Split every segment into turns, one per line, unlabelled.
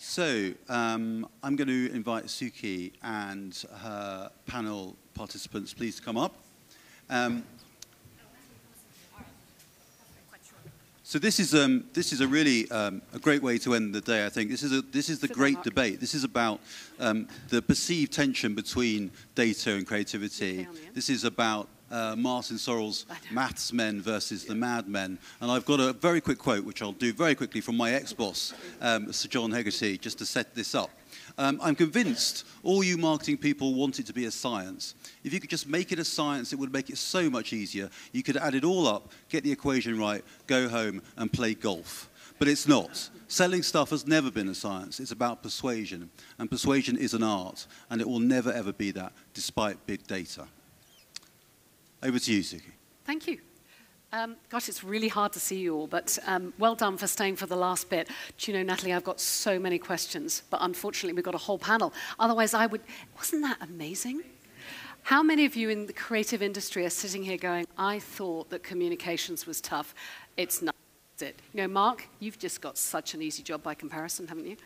So I'm going to invite Suki and her panel participants, please, to come up. So this is a really a great way to end the day. I think this is the great debate. This is about the perceived tension between data and creativity. This is about Martin Sorrell's maths men versus the madmen. And I've got a very quick quote, which I'll do very quickly, from my ex-boss, Sir John Hegarty, just to set this up. I'm convinced all you marketing people want it to be a science. If you could just make it a science, it would make it so much easier. You could add it all up, get the equation right, go home and play golf. But it's not. Selling stuff has never been a science. It's about persuasion. And persuasion is an art. And it will never, ever be that, despite big data. Over to you, Suki.
Thank you. Gosh, it's really hard to see you all, but well done for staying for the last bit. Do you know, Natalie, I've got so many questions, but unfortunately we've got a whole panel. Otherwise I would... Wasn't that amazing? How many of you in the creative industry are sitting here going, I thought that communications was tough. It's not, is it? You know, Mark, you've just got such an easy job by comparison, haven't you?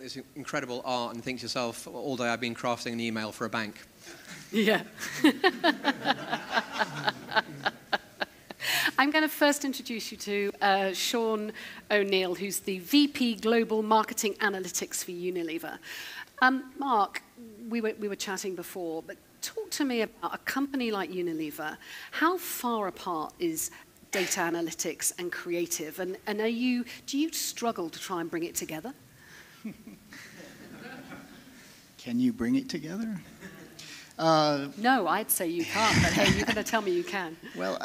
This incredible art and think to yourself, all day I've been crafting an email for a bank.
Yeah. I'm going to first introduce you to Shawn O'Neal, who's the VP Global Marketing Analytics for Unilever. Mark, we were chatting before, but talk to me about a company like Unilever. How far apart is data analytics and creative? And do you struggle to try and bring it together?
Can you bring it together?
No, I'd say you can't, but hey, you're going to tell me you can.
Well,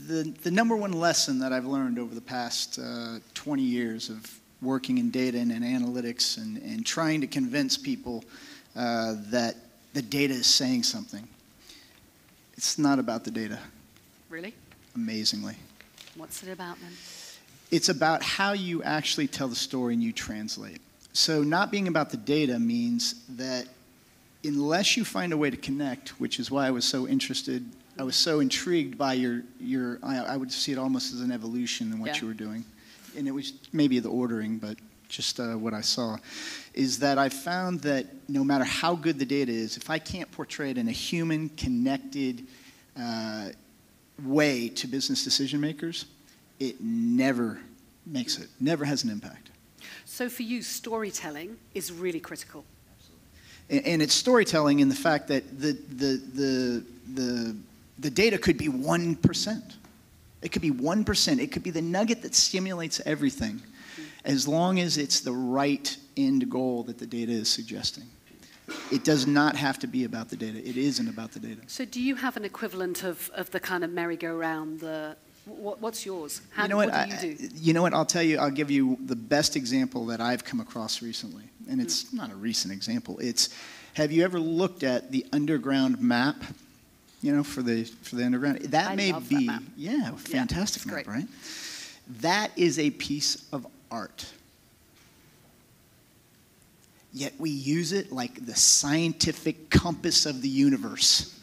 the number one lesson that I've learned over the past 20 years of working in data and in analytics and trying to convince people that the data is saying something, it's not about the data.
Really?
Amazingly.
What's it about then?
It's about how you actually tell the story and you translate. So not being about the data means that unless you find a way to connect, which is why I was so interested, I was so intrigued by I would see it almost as an evolution in what you were doing. And it was maybe the ordering, but just what I saw, is that I found that no matter how good the data is, if I can't portray it in a human, connected way to business decision makers, it never has an impact.
So for you, storytelling is really critical.
And it's storytelling in the fact that the data could be 1%. It could be 1%. It could be the nugget that stimulates everything, as long as it's the right end goal that the data is suggesting. It does not have to be about the data. It isn't about the data.
So do you have an equivalent of the kind of merry-go-round, what's yours? What do you do?
You know what? I'll give you the best example that I've come across recently. And it's not a recent example. Have you ever looked at the underground map, for the underground? That may be, that map. Yeah, fantastic map, right? That is a piece of art. Yet we use it like the scientific compass of the universe.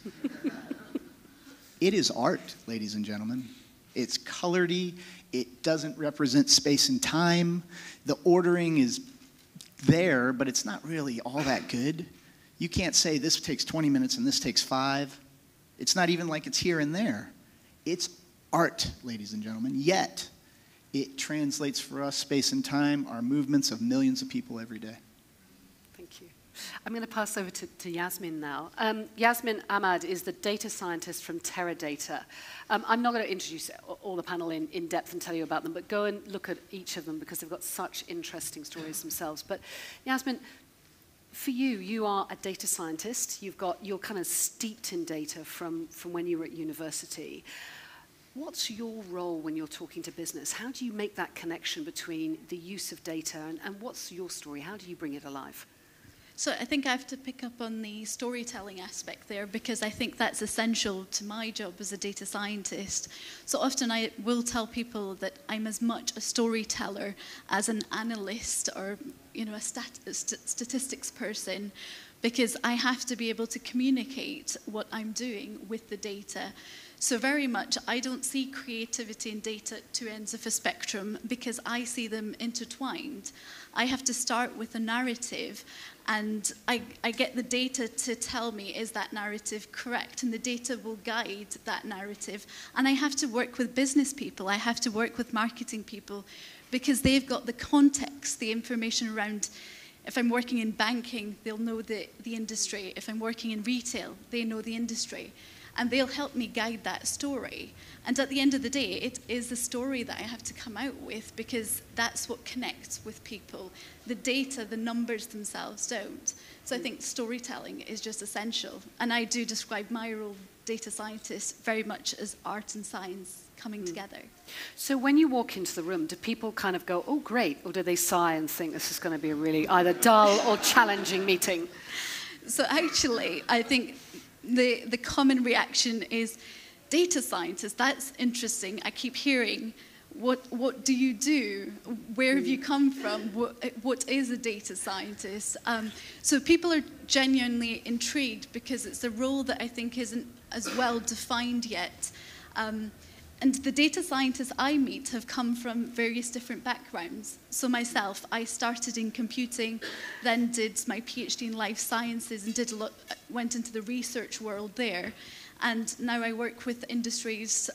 It is art, ladies and gentlemen. It's colored-y. It doesn't represent space and time. The ordering is there, but it's not really all that good. You can't say this takes 20 minutes and this takes 5. It's not even like it's here and there. It's art, ladies and gentlemen. Yet it translates for us space and time, our movements of millions of people every day.
Thank you. I'm going to pass over to Yasmeen now. Yasmeen Ahmad is the data scientist from Teradata. I'm not going to introduce all the panel in depth and tell you about them, but go and look at each of them because they've got such interesting stories themselves. But Yasmeen, for you, you are a data scientist. You're kind of steeped in data from when you were at university. What's your role when you're talking to business? How do you make that connection between the use of data and what's your story? How do you bring it alive?
So I think I have to pick up on the storytelling aspect there because I think that's essential to my job as a data scientist. So often I will tell people that I'm as much a storyteller as an analyst or a statistics person because I have to be able to communicate what I'm doing with the data. So very much, I don't see creativity and data at two ends of a spectrum because I see them intertwined. I have to start with a narrative, and I get the data to tell me, is that narrative correct? And the data will guide that narrative. And I have to work with business people. I have to work with marketing people because they've got the context, the information around. If I'm working in banking, they'll know the industry. If I'm working in retail, they know the industry. And they'll help me guide that story. And at the end of the day, it is the story that I have to come out with because that's what connects with people. The data, the numbers themselves don't. So I think storytelling is just essential. And I do describe my role, data scientist, very much as art and science coming together.
So when you walk into the room, do people kind of go, oh, great, or do they sigh and think this is going to be a really either dull or challenging meeting?
So actually, I think the common reaction is, data scientist, that's interesting. I keep hearing, what do you do? Where have you come from? What is a data scientist? So people are genuinely intrigued because it's a role that I think isn't as well defined yet. And the data scientists I meet have come from various different backgrounds. So myself, I started in computing, then did my PhD in life sciences and went into the research world there. And now I work with industries,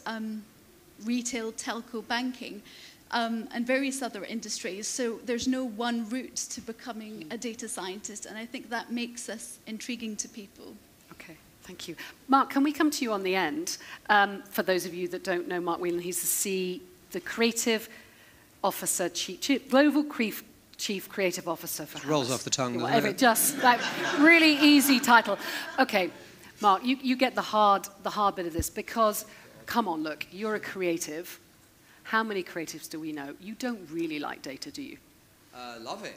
retail, telco, banking, and various other industries. So there's no one route to becoming a data scientist, and I think that makes us intriguing to people.
Okay. Thank you. Mark, can we come to you on the end? For those of you that don't know Mark Whelan, he's the Creative Officer, Global Chief Creative Officer for Havas.
Rolls off the tongue,
Whatever,
doesn't it?
just like really easy title. Okay, Mark, you get the hard bit of this because, come on, look, you're a creative. How many creatives do we know? You don't really like data, do you?
Love it.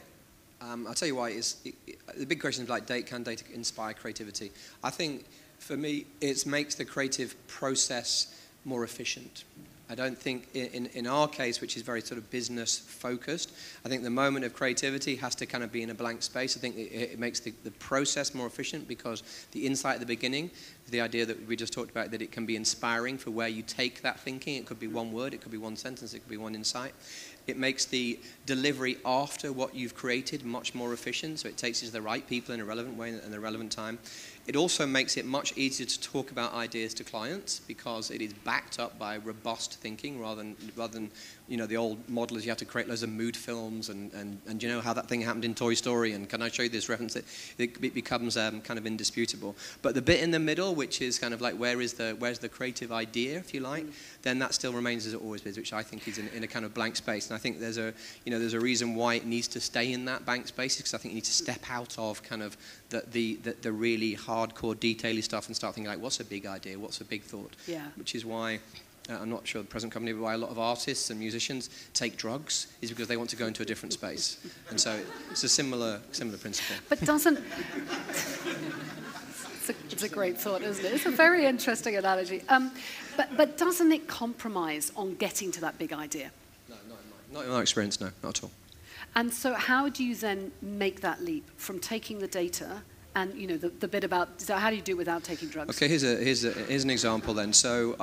I'll tell you why. The big question is, like, can data inspire creativity? I think, for me, it makes the creative process more efficient. I don't think, in our case, which is very sort of business focused, I think the moment of creativity has to kind of be in a blank space. I think it makes the process more efficient because the insight at the beginning, the idea that we just talked about, that it can be inspiring for where you take that thinking. It could be one word, it could be one sentence, it could be one insight. It makes the delivery after what you've created much more efficient, so it takes it to the right people in a relevant way and the relevant time. It also makes it much easier to talk about ideas to clients because it is backed up by robust thinking rather than the old model is you have to create loads of mood films and you know how that thing happened in Toy Story and can I show you this reference? It becomes kind of indisputable. But the bit in the middle, which is kind of like where's the creative idea, if you like, then that still remains as it always is, which I think is in a kind of blank space. And I think there's a reason why it needs to stay in that blank space because I think you need to step out of kind of the really hardcore detaily stuff and start thinking like, what's a big idea? What's a big thought?
Yeah.
Which is why I'm not sure the present company, but why a lot of artists and musicians take drugs is because they want to go into a different space. And so it's a similar principle.
But doesn't... It's a great thought, isn't it? It's a very interesting analogy. But doesn't it compromise on getting to that big idea?
No, not in my experience, no, not at all.
And so how do you then make that leap from taking the data and the bit about how do you do it without taking drugs?
Okay, here's an example then. So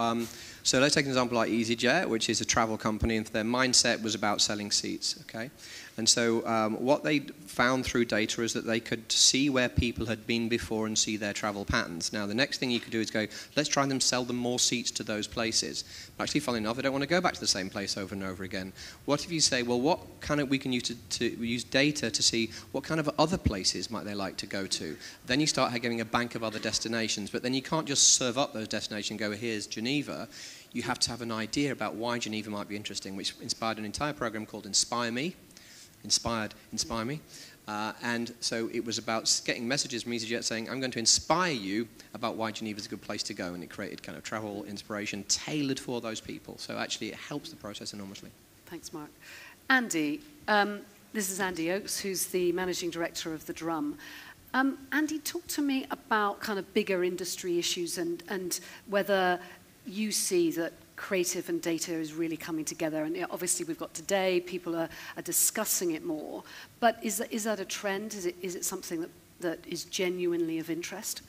let's take an example like EasyJet, which is a travel company, and their mindset was about selling seats. Okay, and so what they found through data is that they could see where people had been before and see their travel patterns. Now the next thing you could do is go, let's try and sell them more seats to those places. But actually, funnily enough, they don't want to go back to the same place over and over again. What if you say, well, what kind of we can use to use data to see what kind of other places might they like to go to? Then you start getting a bank of other destinations, but then you can't just serve up those destinations and go, here's Geneva. You have to have an idea about why Geneva might be interesting, which inspired an entire program called Inspire Me. Inspire Me. And so it was about getting messages from EasyJet saying, I'm going to inspire you about why Geneva is a good place to go. And it created kind of travel inspiration tailored for those people. So actually it helps the process enormously.
Thanks, Mark. Andy, this is Andy Oakes, who's the managing director of The Drum. Andy, talk to me about kind of bigger industry issues and whether you see that creative and data is really coming together. And obviously we've got today, people are discussing it more. But is that a trend? Is it something that that is genuinely of interest?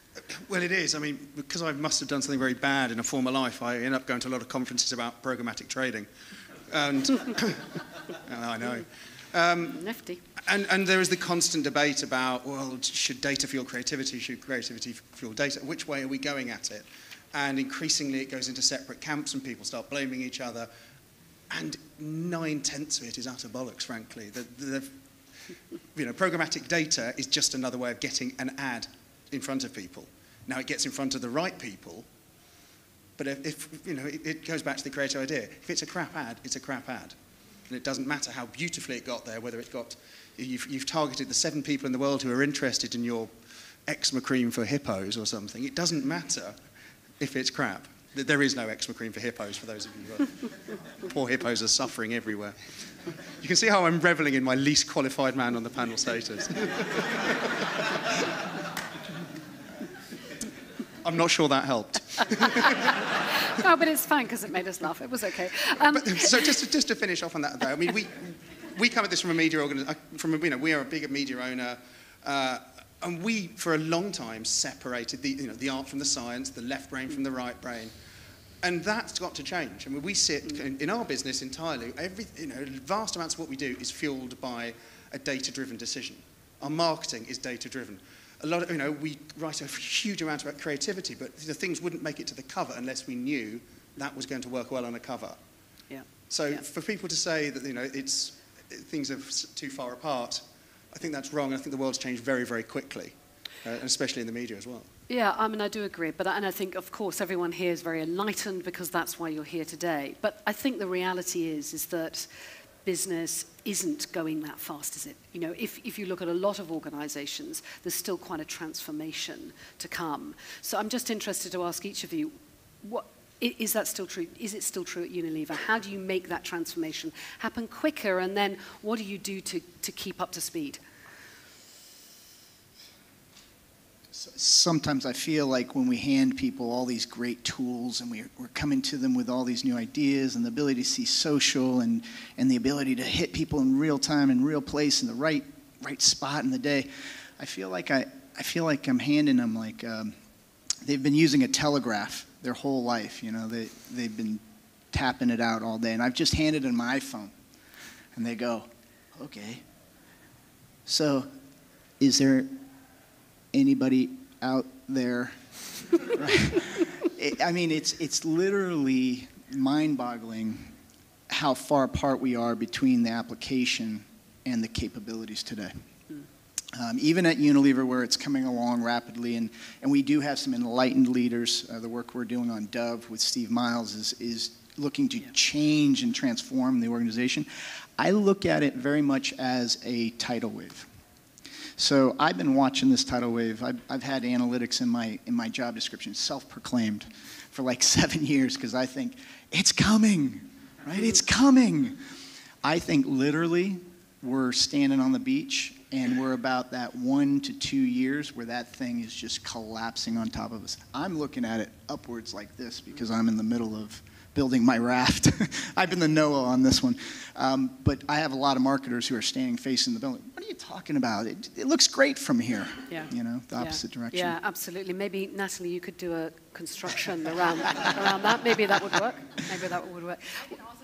Well, it is. I mean, because I must have done something very bad in a former life, I ended up going to a lot of conferences about programmatic trading. And I know.
Nifty.
And there is the constant debate about, well, should data fuel creativity? Should creativity fuel data? Which way are we going at it? And increasingly it goes into separate camps and people start blaming each other. And 9/10 of it is utter bollocks, frankly. Programmatic data is just another way of getting an ad in front of people. Now it gets in front of the right people, but it goes back to the creative idea. If it's a crap ad, it's a crap ad. And it doesn't matter how beautifully it got there, whether you've targeted the 7 people in the world who are interested in your eczema cream for hippos or something. It doesn't matter if it's crap. There is no eczema cream for hippos, for those of you who are... Poor hippos are suffering everywhere. You can see how I'm reveling in my least qualified man on the panel status. I'm not sure that helped.
No, but it's fine because it made us laugh. It was okay.
So just to finish off on that, though, I mean, we come at this from a media organization. We are a bigger media owner, and we, for a long time, separated the art from the science, the left brain from the right brain, and that's got to change. I mean, we sit in our business entirely. Vast amounts of what we do is fueled by a data-driven decision. Our marketing is data-driven. A lot of, we write a huge amount about creativity, but the things wouldn't make it to the cover unless we knew that was going to work well on a cover.
Yeah.
So for people to say that things are too far apart, I think that's wrong. I think the world's changed very, very quickly, and especially in the media as well.
Yeah, I mean, I do agree. And I think, of course, everyone here is very enlightened because that's why you're here today. But I think the reality is that business isn't going that fast, is it? If you look at a lot of organizations, there's still quite a transformation to come. So I'm just interested to ask each of you, is that still true? Is it still true at Unilever? How do you make that transformation happen quicker? And then what do you do to keep up to speed?
Sometimes I feel like when we hand people all these great tools and we're coming to them with all these new ideas and the ability to see social and the ability to hit people in real time, in real place, in the right spot in the day, I feel like I'm handing them like they've been using a telegraph their whole life. They've been tapping it out all day, and I've just handed them my iPhone, and they go, okay. So, is there anybody out there? Right? It's literally mind-boggling how far apart we are between the application and the capabilities today. Even at Unilever, where it's coming along rapidly, and we do have some enlightened leaders. The work we're doing on Dove with Steve Miles is looking to change and transform the organization. I look at it very much as a tidal wave. So I've been watching this tidal wave. I've had analytics in my job description, self-proclaimed, for like 7 years because I think it's coming, right? It's coming. I think literally we're standing on the beach and we're about that 1 to 2 years where that thing is just collapsing on top of us. I'm looking at it upwards like this because I'm in the middle of building my raft. I've been the Noah on this one. But I have a lot of marketers who are standing facing the building. What are you talking about? It looks great from here.
Yeah.
The opposite direction.
Yeah, absolutely. Maybe, Nathalie, you could do a construction around that. Maybe that would work.
I can also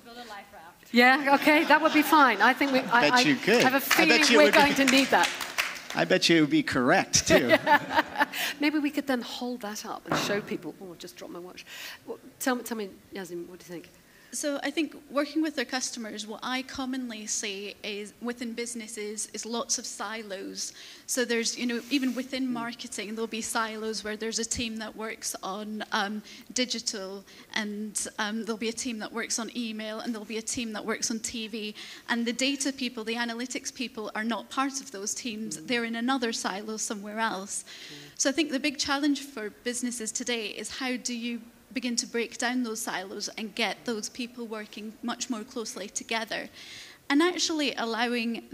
build a life raft.
Yeah, okay, that would be fine. I think I bet you could. I have a feeling we're going to need that.
I bet you it would be correct, too.
Maybe we could then hold that up and show people. Oh, I've just dropped my watch. Tell me, Yasmeen, what do you think?
So I think working with their customers, what I commonly say is within businesses is lots of silos. So there's, even within marketing, there'll be silos where there's a team that works on digital, and there'll be a team that works on email, and there'll be a team that works on TV. And the data people, the analytics people are not part of those teams. They're in another silo somewhere else. So I think the big challenge for businesses today is how do you begin to break down those silos and get those people working much more closely together, and actually allowing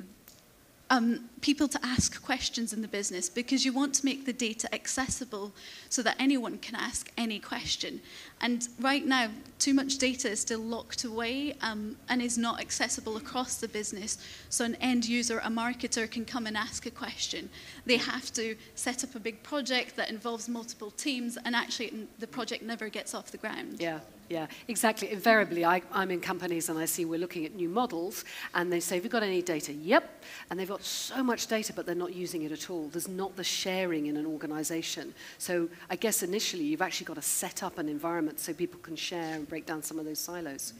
people to ask questions in the business, because you want to make the data accessible so that anyone can ask any question. And right now, too much data is still locked away and is not accessible across the business. So an end user, a marketer can come and ask a question. They have to set up a big project that involves multiple teams, and actually the project never gets off the ground.
Yeah. Yeah, exactly. Invariably, I'm in companies and I see we're looking at new models and they say, have you got any data? Yep. And they've got so much data, but they're not using it at all. There's not the sharing in an organization. So I guess initially you've actually got to set up an environment so people can share and break down some of those silos.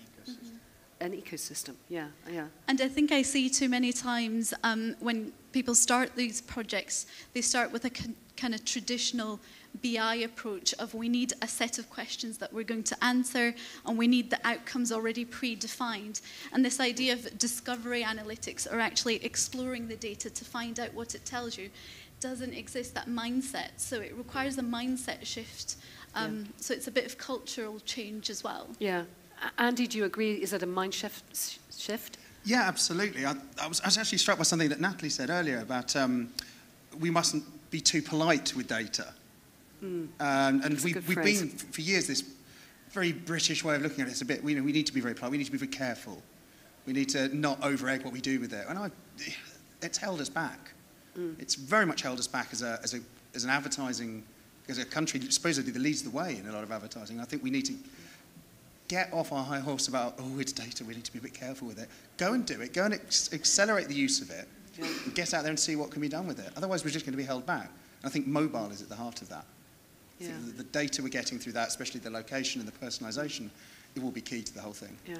An ecosystem, yeah.
And I think I see too many times when people start these projects, they start with a kind of traditional BI approach of, we need a set of questions that we're going to answer, and we need the outcomes already predefined. And this idea of discovery analytics, or actually exploring the data to find out what it tells you, doesn't exist, that mindset. So it requires a mindset shift. So it's a bit of cultural change as well. Yeah.
Andy, do you agree? Is it a mind shift?
Yeah, absolutely. I was actually struck by something that Nathalie said earlier about we mustn't be too polite with data. And we've been, for years, this very British way of looking at it. It's a bit, we need to be very polite. We need to be very careful. We need to not over-egg what we do with it. And it's held us back. It's very much held us back as an advertising, as a country supposedly that leads the way in a lot of advertising. I think we need to get off our high horse about, it's data, we need to be a bit careful with it. Go and do it. Go and accelerate the use of it. Yeah. And get out there and see what can be done with it. Otherwise, we're just going to be held back. And I think mobile is at the heart of that. Yeah. The data we're getting through that, especially the location and the personalisation, it will be key to the whole thing.
Yeah.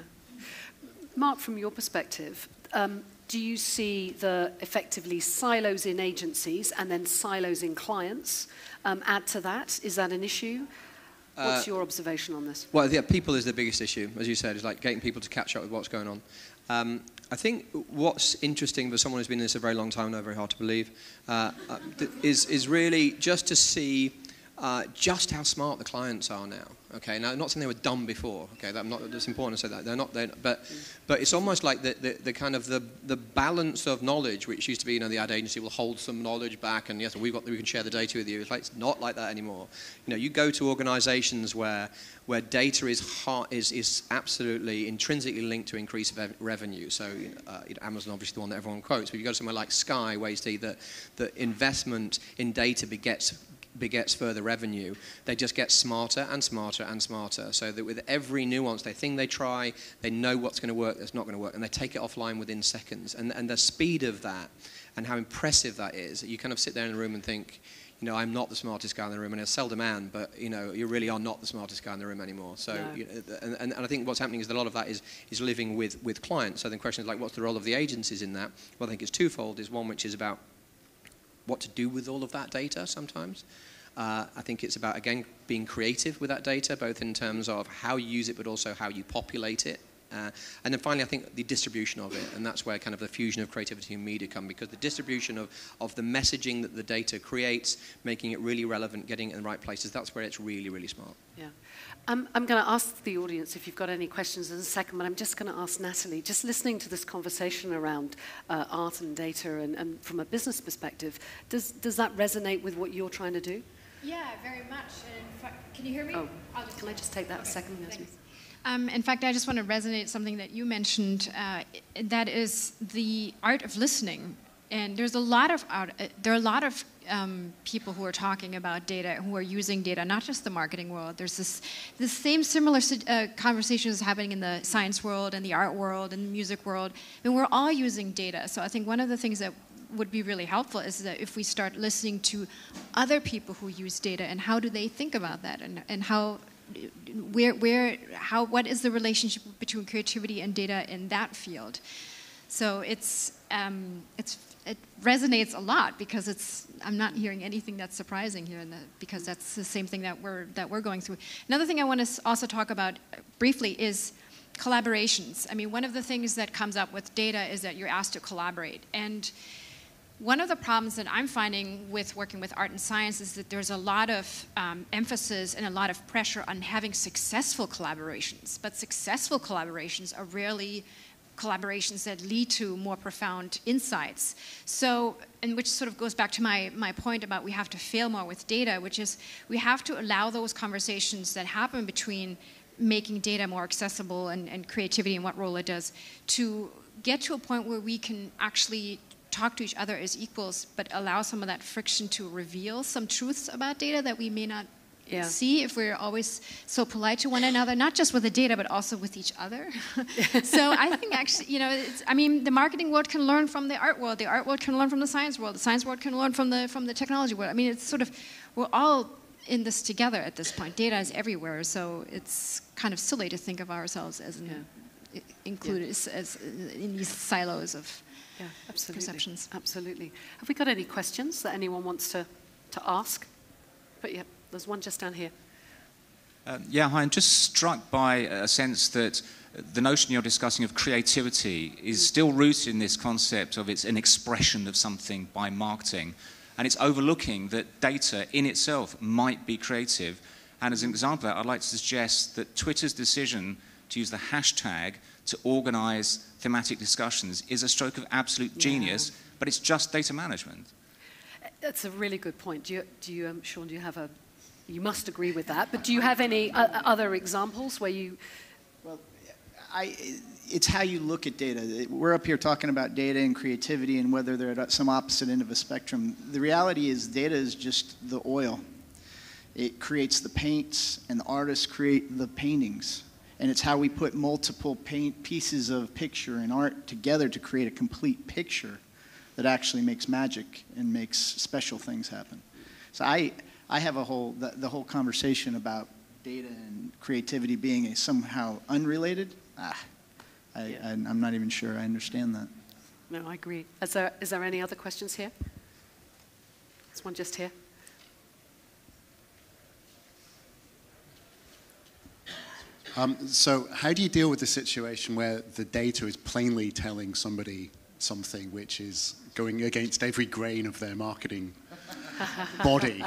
Mark, from your perspective, do you see the effectively silos in agencies and then silos in clients add to that? Is that an issue? What's your observation on this?
Well, yeah, people is the biggest issue, as you said, is like getting people to catch up with what's going on. I think what's interesting for someone who's been in this a very long time, though very hard to believe, is really just to see just how smart the clients are now. Okay, now I'm not saying they were dumb before. Okay, that's important to say that they're not. But it's almost like the kind of the balance of knowledge, which used to be, the ad agency will hold some knowledge back, and yes, we can share the data with you. It's not like that anymore. You go to organisations where data is absolutely intrinsically linked to increased revenue. So Amazon, obviously the one that everyone quotes. But you go to somewhere like Sky, where you see that investment in data begets further revenue. They just get smarter and smarter and smarter, so that with every nuance they try, they know what's going to work, that's not going to work, and they take it offline within seconds. And the speed of that and how impressive that is, you kind of sit there in the room and think, I'm not the smartest guy in the room, and I seldom am, but you really are not the smartest guy in the room anymore. So, no. And I think what's happening is that a lot of that is living with clients. So the question is like, what's the role of the agencies in that? Well, I think it's twofold. There's one which is about what to do with all of that data sometimes. I think it's about, again, being creative with that data, both in terms of how you use it, but also how you populate it. And then finally, I think the distribution of it, and that's where kind of the fusion of creativity and media come, because the distribution of the messaging that the data creates, making it really relevant, getting it in the right places, that's where it's really, really smart.
Yeah. I'm going to ask the audience if you've got any questions in a second, but I'm just going to ask Nathalie, just listening to this conversation around art and data and from a business perspective, does that resonate with what you're trying to do?
Yeah, very much. In fact, can you hear me?
Oh, can I just take that a second?
In fact, I just want to resonate something that you mentioned, that is the art of listening. And there's a lot of people who are talking about data, who are using data, not just the marketing world. There's this same similar conversations happening in the science world and the art world and the music world. And we're all using data. So I think one of the things that would be really helpful is that if we start listening to other people who use data and how do they think about that, and how what is the relationship between creativity and data in that field. So it resonates a lot, because I'm not hearing anything that's surprising here, because that's the same thing that we're going through. Another thing I want to also talk about briefly is collaborations. I mean, one of the things that comes up with data is that you're asked to collaborate. And one of the problems that I'm finding with working with art and science is that there's a lot of emphasis and a lot of pressure on having successful collaborations. But successful collaborations are rarely collaborations that lead to more profound insights. So, and which sort of goes back to my point about we have to fail more with data, which is we have to allow those conversations that happen between making data more accessible and creativity and what role it does to get to a point where we can actually talk to each other as equals, but allow some of that friction to reveal some truths about data that we may not see if we're always so polite to one another, not just with the data, but also with each other. So I think actually, you know, I mean, the marketing world can learn from the art world can learn from the science world can learn from the technology world. I mean, it's sort of, we're all in this together at this point. Data is everywhere, so it's kind of silly to think of ourselves as included as in these silos of perceptions.
Absolutely. Have we got any questions that anyone wants to ask? But yeah, there's one just down here.
Hi, I'm just struck by a sense that the notion you're discussing of creativity is still rooted in this concept of it's an expression of something by marketing, and it's overlooking that data in itself might be creative. And as an example of that, I'd like to suggest that Twitter's decision to use the hashtag to organize thematic discussions is a stroke of absolute genius, but it's just data management.
That's a really good point. Do you Shawn, do you have you must agree with that, but do you have any other examples where you...
Well, it's how you look at data. We're up here talking about data and creativity and whether they're at some opposite end of a spectrum. The reality is data is just the oil. It creates the paints, and the artists create the paintings. And it's how we put multiple pieces of picture and art together to create a complete picture that actually makes magic and makes special things happen. So I have the whole conversation about data and creativity being somehow unrelated. I'm not even sure I understand that.
No, I agree. Is there any other questions here? There's one just here.
So how do you deal with the situation where the data is plainly telling somebody something which is going against every grain of their marketing body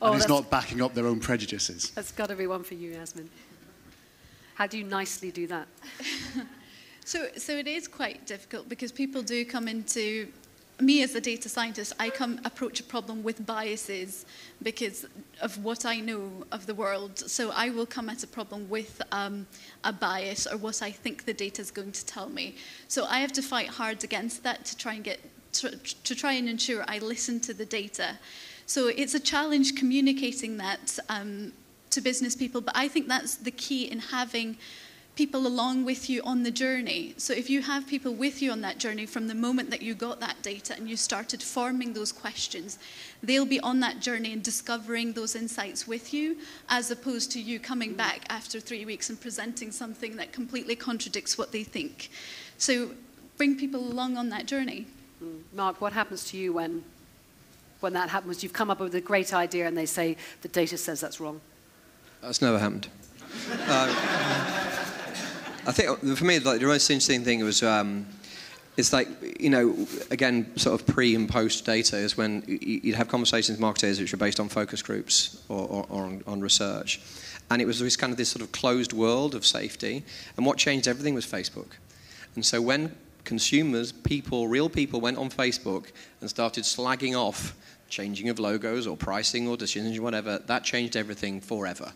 and is not backing up their own prejudices?
That's got to be one for you, Yasmeen. How do you nicely do that?
So it is quite difficult because people do come into... Me as a data scientist, I approach a problem with biases because of what I know of the world. So I will come at a problem with a bias or what I think the data is going to tell me. So I have to fight hard against that to try and ensure I listen to the data. So it's a challenge communicating that to business people, but I think that's the key in having people along with you on the journey. So if you have people with you on that journey from the moment that you got that data and you started forming those questions, they'll be on that journey and discovering those insights with you, as opposed to you coming back after 3 weeks and presenting something that completely contradicts what they think. So bring people along on that journey.
Mark, what happens to you when that happens? You've come up with a great idea and they say the data says that's wrong.
That's never happened. I think for me, like, the most interesting thing was, it's like, you know, again, sort of pre and post data is when you'd have conversations with marketers which were based on focus groups or on research. And it was this kind of this sort of closed world of safety. And what changed everything was Facebook. And so when consumers, real people went on Facebook and started slagging off changing of logos or pricing or decisions or whatever, that changed everything forever.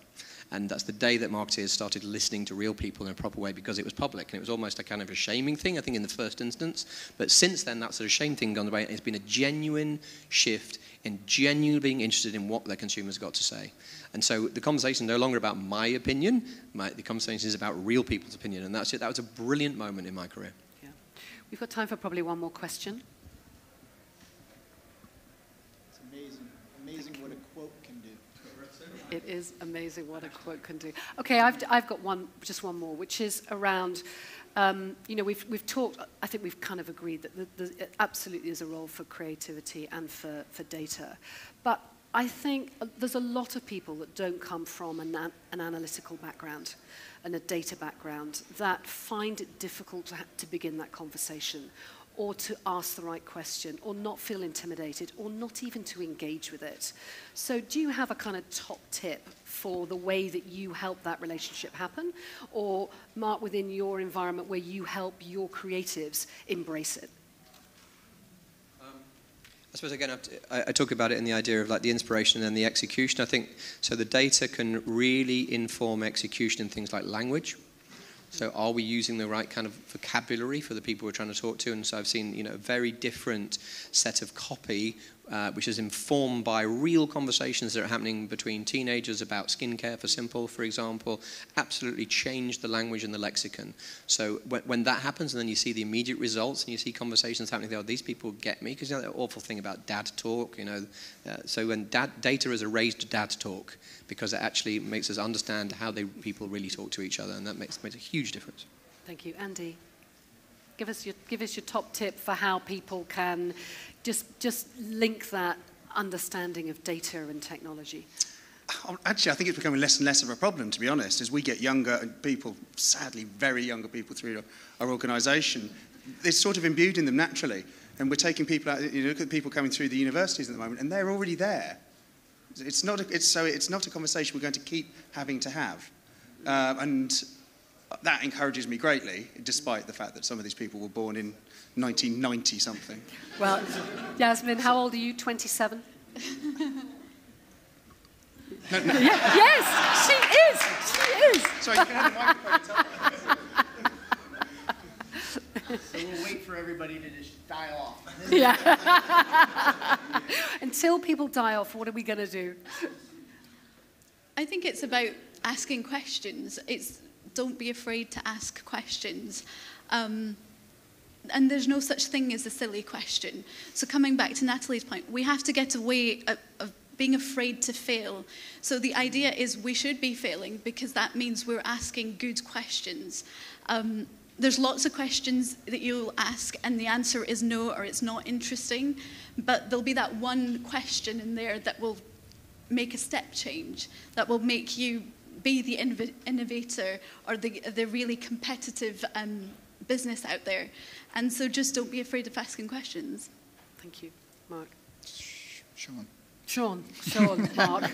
And that's the day that marketers started listening to real people in a proper way because it was public. And it was almost a kind of a shaming thing, I think, in the first instance. But since then, that sort of shame thing gone away. It's been a genuine shift in genuinely being interested in what their consumers got to say. And so the conversation is no longer about my opinion. The conversation is about real people's opinion. And that's it. That was a brilliant moment in my career.
Yeah. We've got time for probably one more question.
It's amazing what a quote can do.
It is amazing what a quote can do. Okay, I've got just one more, which is around, you know, we've talked, I think we've kind of agreed that there absolutely is a role for creativity and for data. But I think there's a lot of people that don't come from an analytical background and a data background that find it difficult to begin that conversation, or to ask the right question, or not feel intimidated, or not even to engage with it. So do you have a kind of top tip for the way that you help that relationship happen? Or, Mark, within your environment where you help your creatives embrace it?
I suppose, again, I talk about it in the idea of like the inspiration and the execution. I think, so the data can really inform execution in things like language. So are we using the right kind of vocabulary for the people we're trying to talk to? And so I've seen, you know, a very different set of copy, which is informed by real conversations that are happening between teenagers about skincare for Simple, for example, absolutely change the language and the lexicon. So when that happens, and then you see the immediate results, and you see conversations happening there, these people get me, because you know that awful thing about dad talk, you know. So when data is erased dad talk, because it actually makes us understand how people really talk to each other, and that makes a huge difference.
Thank you. Andy, give us your top tip for how people can just link that understanding of data and technology.
Actually, I think it's becoming less and less of a problem, to be honest, as we get younger and people, sadly very younger people through our organisation. It's sort of imbued in them naturally, and we're taking people out. You look at people coming through the universities at the moment, and they're already there. It's not a conversation we're going to keep having to have, and that encourages me greatly, despite the fact that some of these people were born in 1990 something.
Well, Yasmeen, how old are you? 27.
No.
Yeah, yes, she is. She is.
Sorry, you can have the microphone.
So we'll wait for everybody to just die off.
Yeah. Until people die off, what are we going to do?
I think it's about asking questions. Don't be afraid to ask questions. And there's no such thing as a silly question. So coming back to Nathalie's point, we have to get away of being afraid to fail. So the idea is we should be failing because that means we're asking good questions. There's lots of questions that you'll ask and the answer is no or it's not interesting, but there'll be that one question in there that will make a step change, that will make you be the innovator or the really competitive business out there. And so just don't be afraid of asking questions.
Thank you. Mark.
Shawn,
Mark.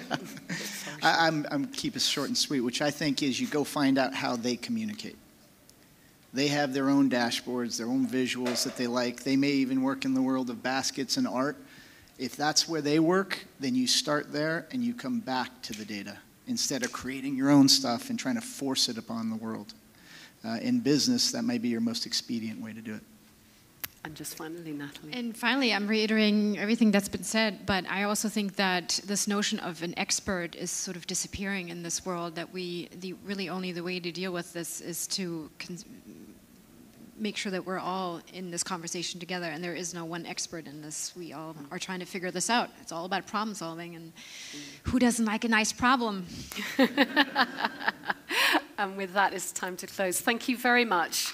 I'm keep it short and sweet, which I think is you go find out how they communicate. They have their own dashboards, their own visuals that they like. They may even work in the world of baskets and art. If that's where they work, then you start there and you come back to the data instead of creating your own stuff and trying to force it upon the world. In business, that might be your most expedient way to do it.
And just finally, Nathalie.
And finally, I'm reiterating everything that's been said, but I also think that this notion of an expert is sort of disappearing in this world, that really only the way to deal with this is to make sure that we're all in this conversation together, and there is no one expert in this. We all are trying to figure this out. It's all about problem solving, and who doesn't like a nice problem?
And with that, it's time to close. Thank you very much.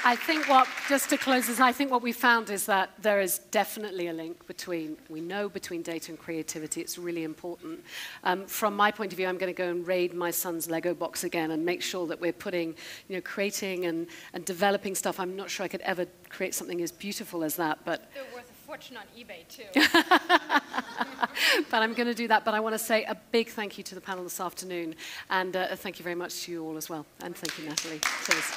I think just to close this, I think what we found is that there is definitely a link between data and creativity. It's really important. From my point of view, I'm going to go and raid my son's Lego box again and make sure that we're putting, creating and developing stuff. I'm not sure I could ever create something as beautiful as that, but
they're worth a fortune on eBay, too.
But I'm going to do that. But I want to say a big thank you to the panel this afternoon, and thank you very much to you all as well. And thank you, Nathalie. Cheers.